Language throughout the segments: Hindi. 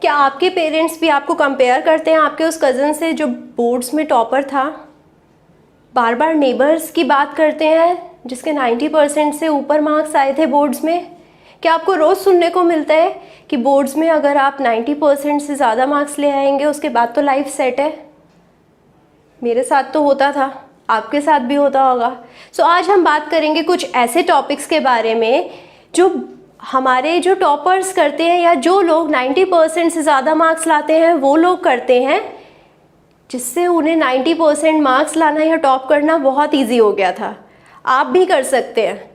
क्या आपके पेरेंट्स भी आपको कंपेयर करते हैं आपके उस कज़न से जो बोर्ड्स में टॉपर था? बार बार नेबर्स की बात करते हैं जिसके 90% से ऊपर मार्क्स आए थे बोर्ड्स में? क्या आपको रोज़ सुनने को मिलता है कि बोर्ड्स में अगर आप 90% से ज़्यादा मार्क्स ले आएंगे उसके बाद तो लाइफ सेट है? मेरे साथ तो होता था, आपके साथ भी होता होगा। सो आज हम बात करेंगे कुछ ऐसे टॉपिक्स के बारे में जो हमारे जो टॉपर्स करते हैं या जो लोग 90% से ज़्यादा मार्क्स लाते हैं वो लोग करते हैं, जिससे उन्हें 90% मार्क्स लाना या टॉप करना बहुत इजी हो गया था। आप भी कर सकते हैं।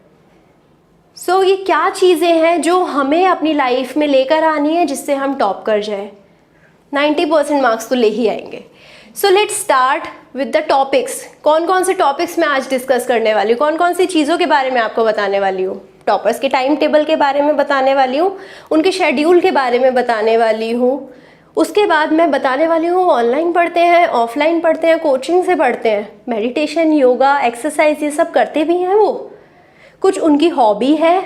सो ये क्या चीज़ें हैं जो हमें अपनी लाइफ में लेकर आनी है जिससे हम टॉप कर जाए? 90% मार्क्स तो ले ही आएंगे। So let's start with the topics. कौन कौन से टॉपिक्स मैं आज डिस्कस करने वाली हूँ, कौन कौन सी चीज़ों के बारे में आपको बताने वाली हूँ। टॉपर्स के टाइम टेबल के बारे में बताने वाली हूँ, उनके शेड्यूल के बारे में बताने वाली हूँ। उसके बाद मैं बताने वाली हूँ ऑनलाइन पढ़ते हैं, ऑफलाइन पढ़ते हैं, कोचिंग से पढ़ते हैं, मेडिटेशन, योगा, एक्सरसाइज ये सब करते भी हैं वो। कुछ उनकी हॉबी है,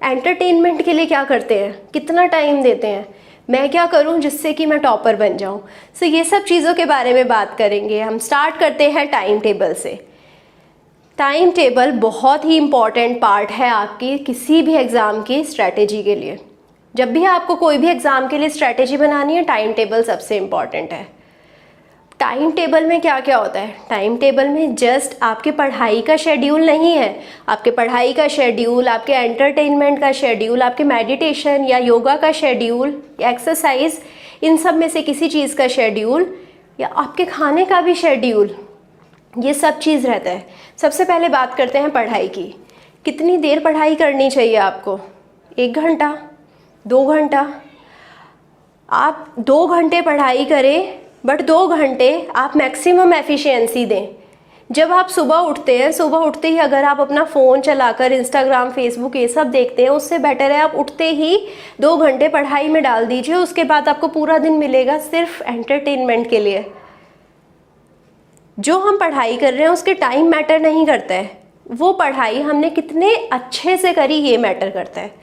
एंटरटेनमेंट के लिए क्या करते हैं, कितना टाइम देते हैं, मैं क्या करूं जिससे कि मैं टॉपर बन जाऊं। सो ये सब चीज़ों के बारे में बात करेंगे। हम स्टार्ट करते हैं टाइम टेबल से। टाइम टेबल बहुत ही इम्पॉर्टेंट पार्ट है आपकी किसी भी एग्ज़ाम की स्ट्रैटेजी के लिए। जब भी आपको कोई भी एग्ज़ाम के लिए स्ट्रैटेजी बनानी है, टाइम टेबल सबसे इम्पॉर्टेंट है। टाइम टेबल में क्या क्या होता है? टाइम टेबल में जस्ट आपके पढ़ाई का शेड्यूल नहीं है, आपके पढ़ाई का शेड्यूल, आपके एंटरटेनमेंट का शेड्यूल, आपके मेडिटेशन या योगा का शेड्यूल या एक्सरसाइज, इन सब में से किसी चीज़ का शेड्यूल, या आपके खाने का भी शेड्यूल, ये सब चीज़ रहता है। सबसे पहले बात करते हैं पढ़ाई की। कितनी देर पढ़ाई करनी चाहिए आपको? 1 घंटा, 2 घंटा? आप 2 घंटे पढ़ाई करें, बट 2 घंटे आप मैक्सिमम एफिशिएंसी दें। जब आप सुबह उठते हैं, सुबह उठते ही अगर आप अपना फ़ोन चलाकर इंस्टाग्राम, फेसबुक ये सब देखते हैं, उससे बेटर है आप उठते ही 2 घंटे पढ़ाई में डाल दीजिए। उसके बाद आपको पूरा दिन मिलेगा सिर्फ एंटरटेनमेंट के लिए। जो हम पढ़ाई कर रहे हैं उसके टाइम मैटर नहीं करता है, वो पढ़ाई हमने कितने अच्छे से करी ये मैटर करता है,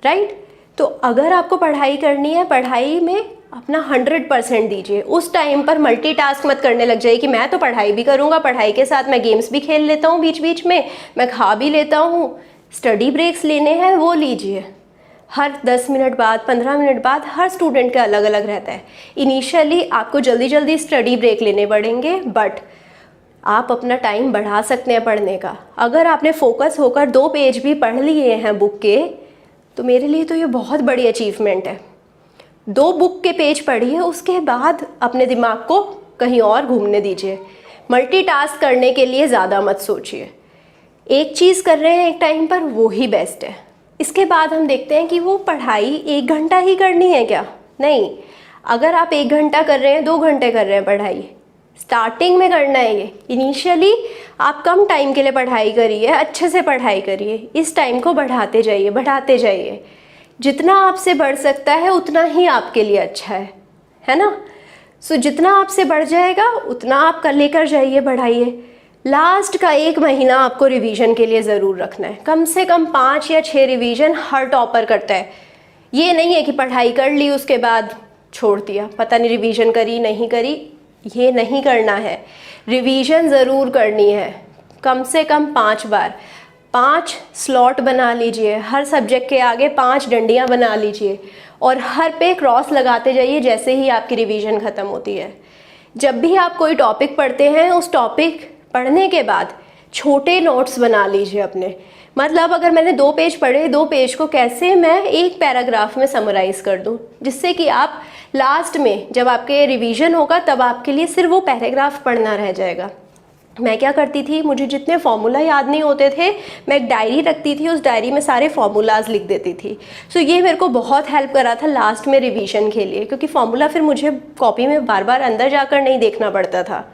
राइट? तो अगर आपको पढ़ाई करनी है, पढ़ाई में अपना 100% दीजिए। उस टाइम पर मल्टीटास्क मत करने लग जाइए कि मैं तो पढ़ाई भी करूँगा, पढ़ाई के साथ मैं गेम्स भी खेल लेता हूँ बीच बीच में, मैं खा भी लेता हूँ। स्टडी ब्रेक्स लेने हैं वो लीजिए, हर 10 मिनट बाद, 15 मिनट बाद। हर स्टूडेंट का अलग अलग रहता है। इनिशियली आपको जल्दी जल्दी स्टडी ब्रेक लेने पड़ेंगे, बट आप अपना टाइम बढ़ा सकते हैं पढ़ने का। अगर आपने फोकस होकर 2 पेज भी पढ़ लिए हैं बुक के, तो मेरे लिए तो ये बहुत बड़ी अचीवमेंट है। 2 बुक के पेज पढ़िए, उसके बाद अपने दिमाग को कहीं और घूमने दीजिए। मल्टीटास्क करने के लिए ज़्यादा मत सोचिए। एक चीज़ कर रहे हैं एक टाइम पर, वो ही बेस्ट है। इसके बाद हम देखते हैं कि वो पढ़ाई 1 घंटा ही करनी है क्या? नहीं। अगर आप 1 घंटा कर रहे हैं, 2 घंटे कर रहे हैं पढ़ाई, स्टार्टिंग में करना है ये। इनिशियली आप कम टाइम के लिए पढ़ाई करिए, अच्छे से पढ़ाई करिए। इस टाइम को बढ़ाते जाइए, बढ़ाते जाइए। जितना आपसे बढ़ सकता है उतना ही आपके लिए अच्छा है ना? सो जितना आपसे बढ़ जाएगा उतना आप कर लेकर जाइए, बढ़ाइए। लास्ट का 1 महीना आपको रिवीजन के लिए ज़रूर रखना है। कम से कम 5 या 6 रिवीजन हर टॉपर करता है। ये नहीं है कि पढ़ाई कर ली उसके बाद छोड़ दिया, पता नहीं रिवीजन करी नहीं करी, ये नहीं करना है। रिवीजन ज़रूर करनी है, कम से कम 5 बार। 5 स्लॉट बना लीजिए, हर सब्जेक्ट के आगे 5 डंडियाँ बना लीजिए और हर पे क्रॉस लगाते जाइए जैसे ही आपकी रिवीजन ख़त्म होती है। जब भी आप कोई टॉपिक पढ़ते हैं, उस टॉपिक पढ़ने के बाद छोटे नोट्स बना लीजिए अपने। मतलब अगर मैंने 2 पेज पढ़े, 2 पेज को कैसे मैं 1 पैराग्राफ में समराइज़ कर दूं, जिससे कि आप लास्ट में जब आपके रिवीजन होगा तब आपके लिए सिर्फ वो पैराग्राफ पढ़ना रह जाएगा। मैं क्या करती थी, मुझे जितने फॉर्मूला याद नहीं होते थे, मैं एक डायरी रखती थी, उस डायरी में सारे फॉर्मूलाज लिख देती थी। सो ये मेरे को बहुत हेल्प करा था लास्ट में रिवीजन के लिए, क्योंकि फॉर्मूला फिर मुझे कॉपी में बार बार अंदर जाकर नहीं देखना पड़ता था।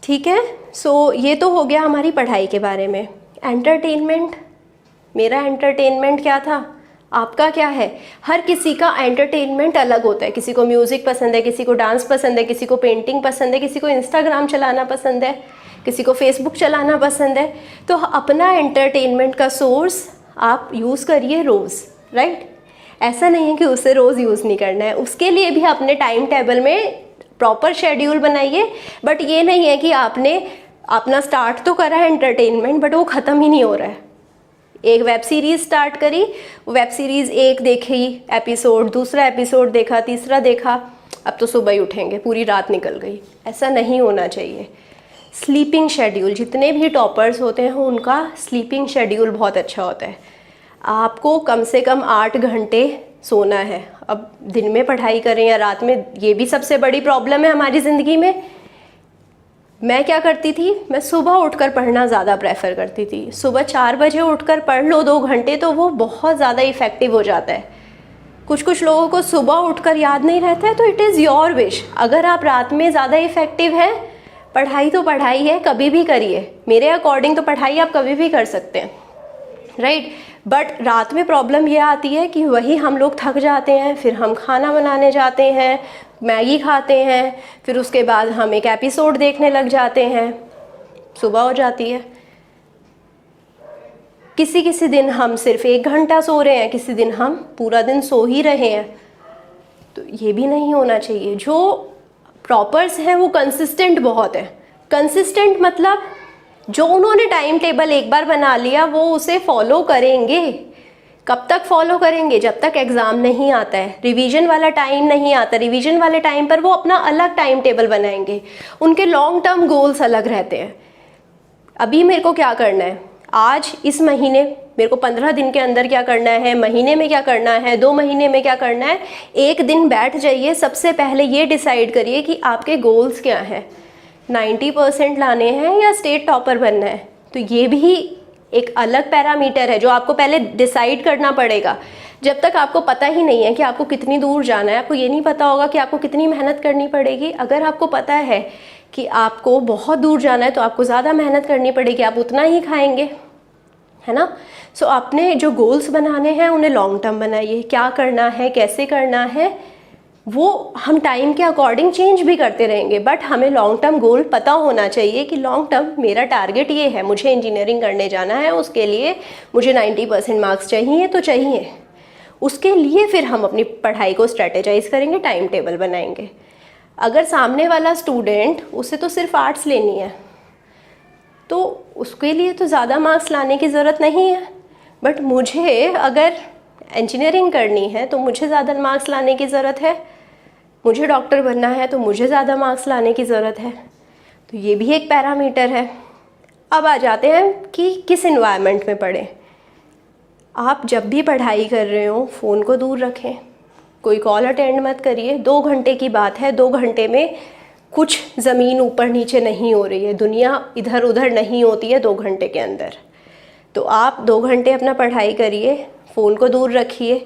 ठीक है, सो ये तो हो गया हमारी पढ़ाई के बारे में। एंटरटेनमेंट, मेरा एंटरटेनमेंट क्या था, आपका क्या है? हर किसी का एंटरटेनमेंट अलग होता है। किसी को म्यूज़िक पसंद है, किसी को डांस पसंद है, किसी को पेंटिंग पसंद है, किसी को इंस्टाग्राम चलाना पसंद है, किसी को फेसबुक चलाना पसंद है। तो अपना एंटरटेनमेंट का सोर्स आप यूज़ करिए रोज़, राइट? ऐसा नहीं है कि उसे रोज़ यूज़ नहीं करना है, उसके लिए भी अपने टाइम टेबल में प्रॉपर शेड्यूल बनाइए। बट ये नहीं है कि आपने अपना स्टार्ट तो करा है एंटरटेनमेंट, बट वो ख़त्म ही नहीं हो रहा है। एक वेब सीरीज़ स्टार्ट करी, वेब सीरीज़ एक देखी एपिसोड, दूसरा एपिसोड देखा, तीसरा देखा, अब तो सुबह ही उठेंगे, पूरी रात निकल गई। ऐसा नहीं होना चाहिए। स्लीपिंग शेड्यूल, जितने भी टॉपर्स होते हैं उनका स्लीपिंग शेड्यूल बहुत अच्छा होता है। आपको कम से कम 8 घंटे सोना है। अब दिन में पढ़ाई करें या रात में, ये भी सबसे बड़ी प्रॉब्लम है हमारी ज़िंदगी में। मैं क्या करती थी, मैं सुबह उठकर पढ़ना ज़्यादा प्रेफर करती थी। सुबह 4 बजे उठकर पढ़ लो 2 घंटे, तो वो बहुत ज़्यादा इफ़ेक्टिव हो जाता है। कुछ लोगों को सुबह उठकर याद नहीं रहता है, तो इट इज़ योर विश। अगर आप रात में ज़्यादा इफ़ेक्टिव हैं, पढ़ाई तो पढ़ाई है, कभी भी करिए। मेरे अकॉर्डिंग तो पढ़ाई आप कभी भी कर सकते हैं, राइट। बट रात में प्रॉब्लम ये आती है कि वही हम लोग थक जाते हैं, फिर हम खाना बनाने जाते हैं, मैगी खाते हैं, फिर उसके बाद हम एक एपिसोड देखने लग जाते हैं, सुबह हो जाती है। किसी किसी दिन हम सिर्फ 1 घंटा सो रहे हैं, किसी दिन हम पूरा दिन सो ही रहे हैं। तो ये भी नहीं होना चाहिए। जो प्रॉपर्स हैं वो कंसिस्टेंट बहुत है। कंसिस्टेंट मतलब जो उन्होंने टाइम टेबल एक बार बना लिया वो उसे फॉलो करेंगे। कब तक फॉलो करेंगे? जब तक एग्ज़ाम नहीं आता है, रिवीजन वाला टाइम नहीं आता। रिवीजन वाले टाइम पर वो अपना अलग टाइम टेबल बनाएंगे, उनके लॉन्ग टर्म गोल्स अलग रहते हैं। अभी मेरे को क्या करना है, आज इस महीने मेरे को 15 दिन के अंदर क्या करना है, महीने में क्या करना है, 2 महीने में क्या करना है। एक दिन बैठ जाइए, सबसे पहले ये डिसाइड करिए कि आपके गोल्स क्या हैं। 90% लाने हैं या स्टेट टॉपर बनना है। तो ये भी एक अलग पैरामीटर है जो आपको पहले डिसाइड करना पड़ेगा। जब तक आपको पता ही नहीं है कि आपको कितनी दूर जाना है, आपको ये नहीं पता होगा कि आपको कितनी मेहनत करनी पड़ेगी। अगर आपको पता है कि आपको बहुत दूर जाना है तो आपको ज़्यादा मेहनत करनी पड़ेगी, आप उतना ही खाएंगे, है ना। सो अपने जो गोल्स बनाने हैं उन्हें लॉन्ग टर्म बनाइए। क्या करना है, कैसे करना है, वो हम टाइम के अकॉर्डिंग चेंज भी करते रहेंगे, बट हमें लॉन्ग टर्म गोल पता होना चाहिए कि लॉन्ग टर्म मेरा टारगेट ये है, मुझे इंजीनियरिंग करने जाना है, उसके लिए मुझे 90% मार्क्स चाहिए तो चाहिए। उसके लिए फिर हम अपनी पढ़ाई को स्ट्रेटेजाइज करेंगे, टाइम टेबल बनाएंगे। अगर सामने वाला स्टूडेंट, उसे तो सिर्फ आर्ट्स लेनी है तो उसके लिए तो ज़्यादा मार्क्स लाने की ज़रूरत नहीं है, बट मुझे अगर इंजीनियरिंग करनी है तो मुझे ज़्यादा मार्क्स लाने की ज़रूरत है। मुझे डॉक्टर बनना है तो मुझे ज़्यादा मार्क्स लाने की ज़रूरत है। तो ये भी एक पैरामीटर है। अब आ जाते हैं कि किस इन्वायरमेंट में पढ़ें। आप जब भी पढ़ाई कर रहे हो फ़ोन को दूर रखें, कोई कॉल अटेंड मत करिए। 2 घंटे की बात है, 2 घंटे में कुछ ज़मीन ऊपर नीचे नहीं हो रही है, दुनिया इधर उधर नहीं होती है 2 घंटे के अंदर। तो आप 2 घंटे अपना पढ़ाई करिए, फ़ोन को दूर रखिए।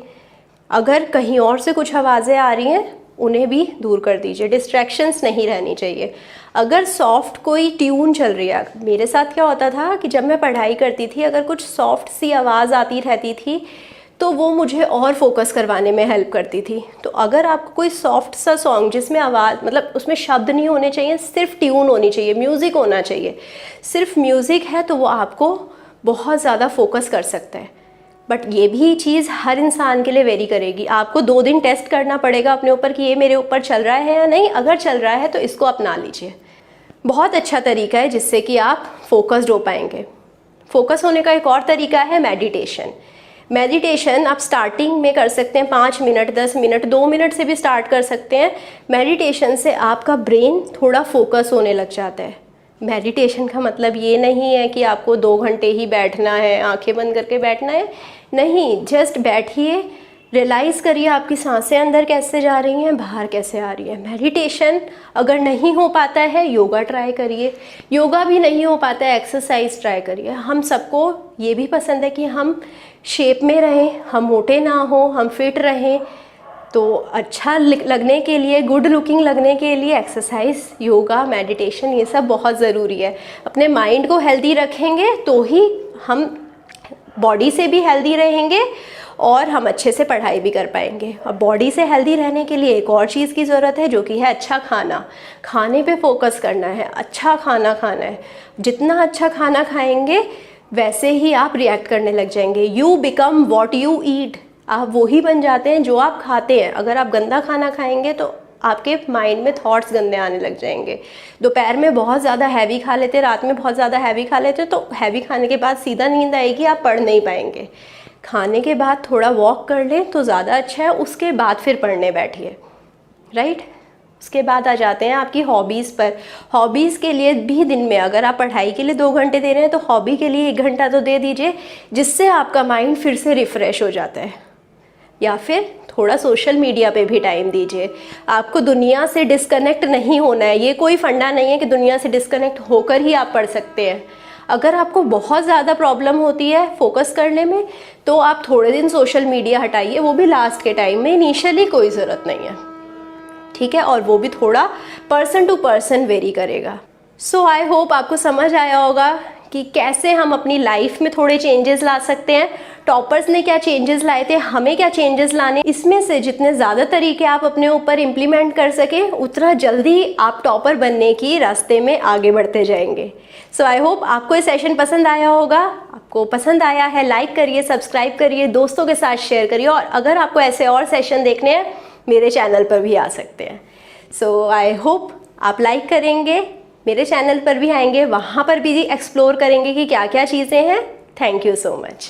अगर कहीं और से कुछ आवाज़ें आ रही हैं उन्हें भी दूर कर दीजिए, डिस्ट्रैक्शंस नहीं रहनी चाहिए। अगर सॉफ्ट कोई ट्यून चल रही है, मेरे साथ क्या होता था कि जब मैं पढ़ाई करती थी अगर कुछ सॉफ्ट सी आवाज़ आती रहती थी तो वो मुझे और फोकस करवाने में हेल्प करती थी। तो अगर आपको कोई सॉफ्ट सा सॉन्ग जिसमें आवाज़, मतलब उसमें शब्द नहीं होने चाहिए, सिर्फ ट्यून होनी चाहिए, म्यूज़िक होना चाहिए, सिर्फ म्यूज़िक है तो वो आपको बहुत ज़्यादा फोकस कर सकता है। बट ये भी चीज़ हर इंसान के लिए वेरी करेगी। आपको 2 दिन टेस्ट करना पड़ेगा अपने ऊपर कि ये मेरे ऊपर चल रहा है या नहीं। अगर चल रहा है तो इसको अपना लीजिए। बहुत अच्छा तरीका है जिससे कि आप फोकस्ड हो पाएंगे। फोकस होने का एक और तरीका है मेडिटेशन। मेडिटेशन आप स्टार्टिंग में कर सकते हैं 5 मिनट, 10 मिनट, 2 मिनट से भी स्टार्ट कर सकते हैं। मेडिटेशन से आपका ब्रेन थोड़ा फोकस होने लग जाता है। मेडिटेशन का मतलब ये नहीं है कि आपको 2 घंटे ही बैठना है, आंखें बंद करके बैठना है, नहीं। जस्ट बैठिए, रियलाइज़ करिए आपकी सांसें अंदर कैसे जा रही हैं, बाहर कैसे आ रही है। मेडिटेशन अगर नहीं हो पाता है योगा ट्राई करिए, योगा भी नहीं हो पाता है एक्सरसाइज ट्राई करिए। हम सबको ये भी पसंद है कि हम शेप में रहें, हम मोटे ना हो, हम फिट रहें। तो अच्छा लगने के लिए, गुड लुकिंग लगने के लिए एक्सरसाइज, योगा, मेडिटेशन ये सब बहुत ज़रूरी है। अपने माइंड को हेल्दी रखेंगे तो ही हम बॉडी से भी हेल्दी रहेंगे और हम अच्छे से पढ़ाई भी कर पाएंगे। और बॉडी से हेल्दी रहने के लिए एक और चीज़ की ज़रूरत है जो कि है अच्छा खाना। खाने पे फोकस करना है, अच्छा खाना खाना है। जितना अच्छा खाना खाएंगे वैसे ही आप रिएक्ट करने लग जाएंगे। You become what you eat. आप वही बन जाते हैं जो आप खाते हैं। अगर आप गंदा खाना खाएंगे तो आपके माइंड में थॉट्स गंदे आने लग जाएंगे। दोपहर में बहुत ज़्यादा हैवी खा लेते, रात में बहुत ज़्यादा हैवी खा लेते, तो हैवी खाने के बाद सीधा नींद आएगी, आप पढ़ नहीं पाएंगे। खाने के बाद थोड़ा वॉक कर लें तो ज़्यादा अच्छा है, उसके बाद फिर पढ़ने बैठिए, राइट। उसके बाद आ जाते हैं आपकी हॉबीज़ पर। हॉबीज़ के लिए भी दिन में अगर आप पढ़ाई के लिए 2 घंटे दे रहे हैं तो हॉबी के लिए 1 घंटा तो दे दीजिए, जिससे आपका माइंड फिर से रिफ़्रेश हो जाता है। या फिर थोड़ा सोशल मीडिया पे भी टाइम दीजिए। आपको दुनिया से डिस्कनेक्ट नहीं होना है, ये कोई फंडा नहीं है कि दुनिया से डिस्कनेक्ट होकर ही आप पढ़ सकते हैं। अगर आपको बहुत ज़्यादा प्रॉब्लम होती है फोकस करने में तो आप थोड़े दिन सोशल मीडिया हटाइए, वो भी लास्ट के टाइम में, इनिशियली कोई ज़रूरत नहीं है, ठीक है। और वो भी थोड़ा पर्सन टू पर्सन वेरी करेगा। सो आई होप आपको समझ आया होगा कि कैसे हम अपनी लाइफ में थोड़े चेंजेस ला सकते हैं। टॉपर्स ने क्या चेंजेस लाए थे, हमें क्या चेंजेस लाने, इसमें से जितने ज़्यादा तरीके आप अपने ऊपर इम्प्लीमेंट कर सके उतना जल्दी आप टॉपर बनने की रास्ते में आगे बढ़ते जाएंगे। सो आई होप आपको ये सेशन पसंद आया होगा। आपको पसंद आया है लाइक करिए, सब्सक्राइब करिए, दोस्तों के साथ शेयर करिए, और अगर आपको ऐसे और सेशन देखने हैं मेरे चैनल पर भी आ सकते हैं। सो आई होप आप लाइक करेंगे, मेरे चैनल पर भी आएंगे, वहाँ पर भी एक्सप्लोर करेंगे कि क्या क्या चीज़ें हैं। Thank you so much.